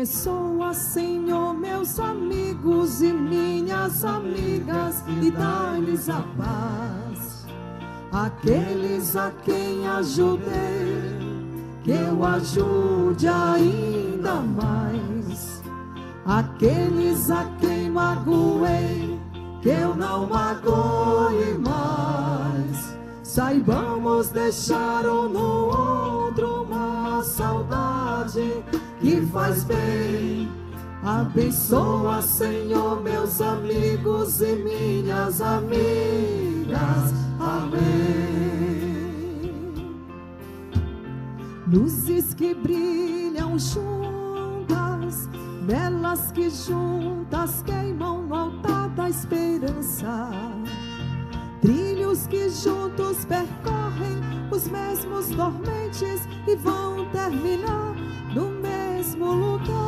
Abençoa, Senhor, meus amigos e minhas amigas, e dá-lhes a paz. Aqueles a quem ajudei, que eu ajude ainda mais. Aqueles a quem magoei, que eu não magoe mais. Saibamos deixar um no outro uma saudade que faz bem. Abençoa, Senhor, meus amigos e minhas amigas. Amém. Luzes que brilham juntas, velas que juntas queimam no altar da esperança. Trilhos que juntos percorrem os mesmos tormentes e vão terminar no mesmo lugar.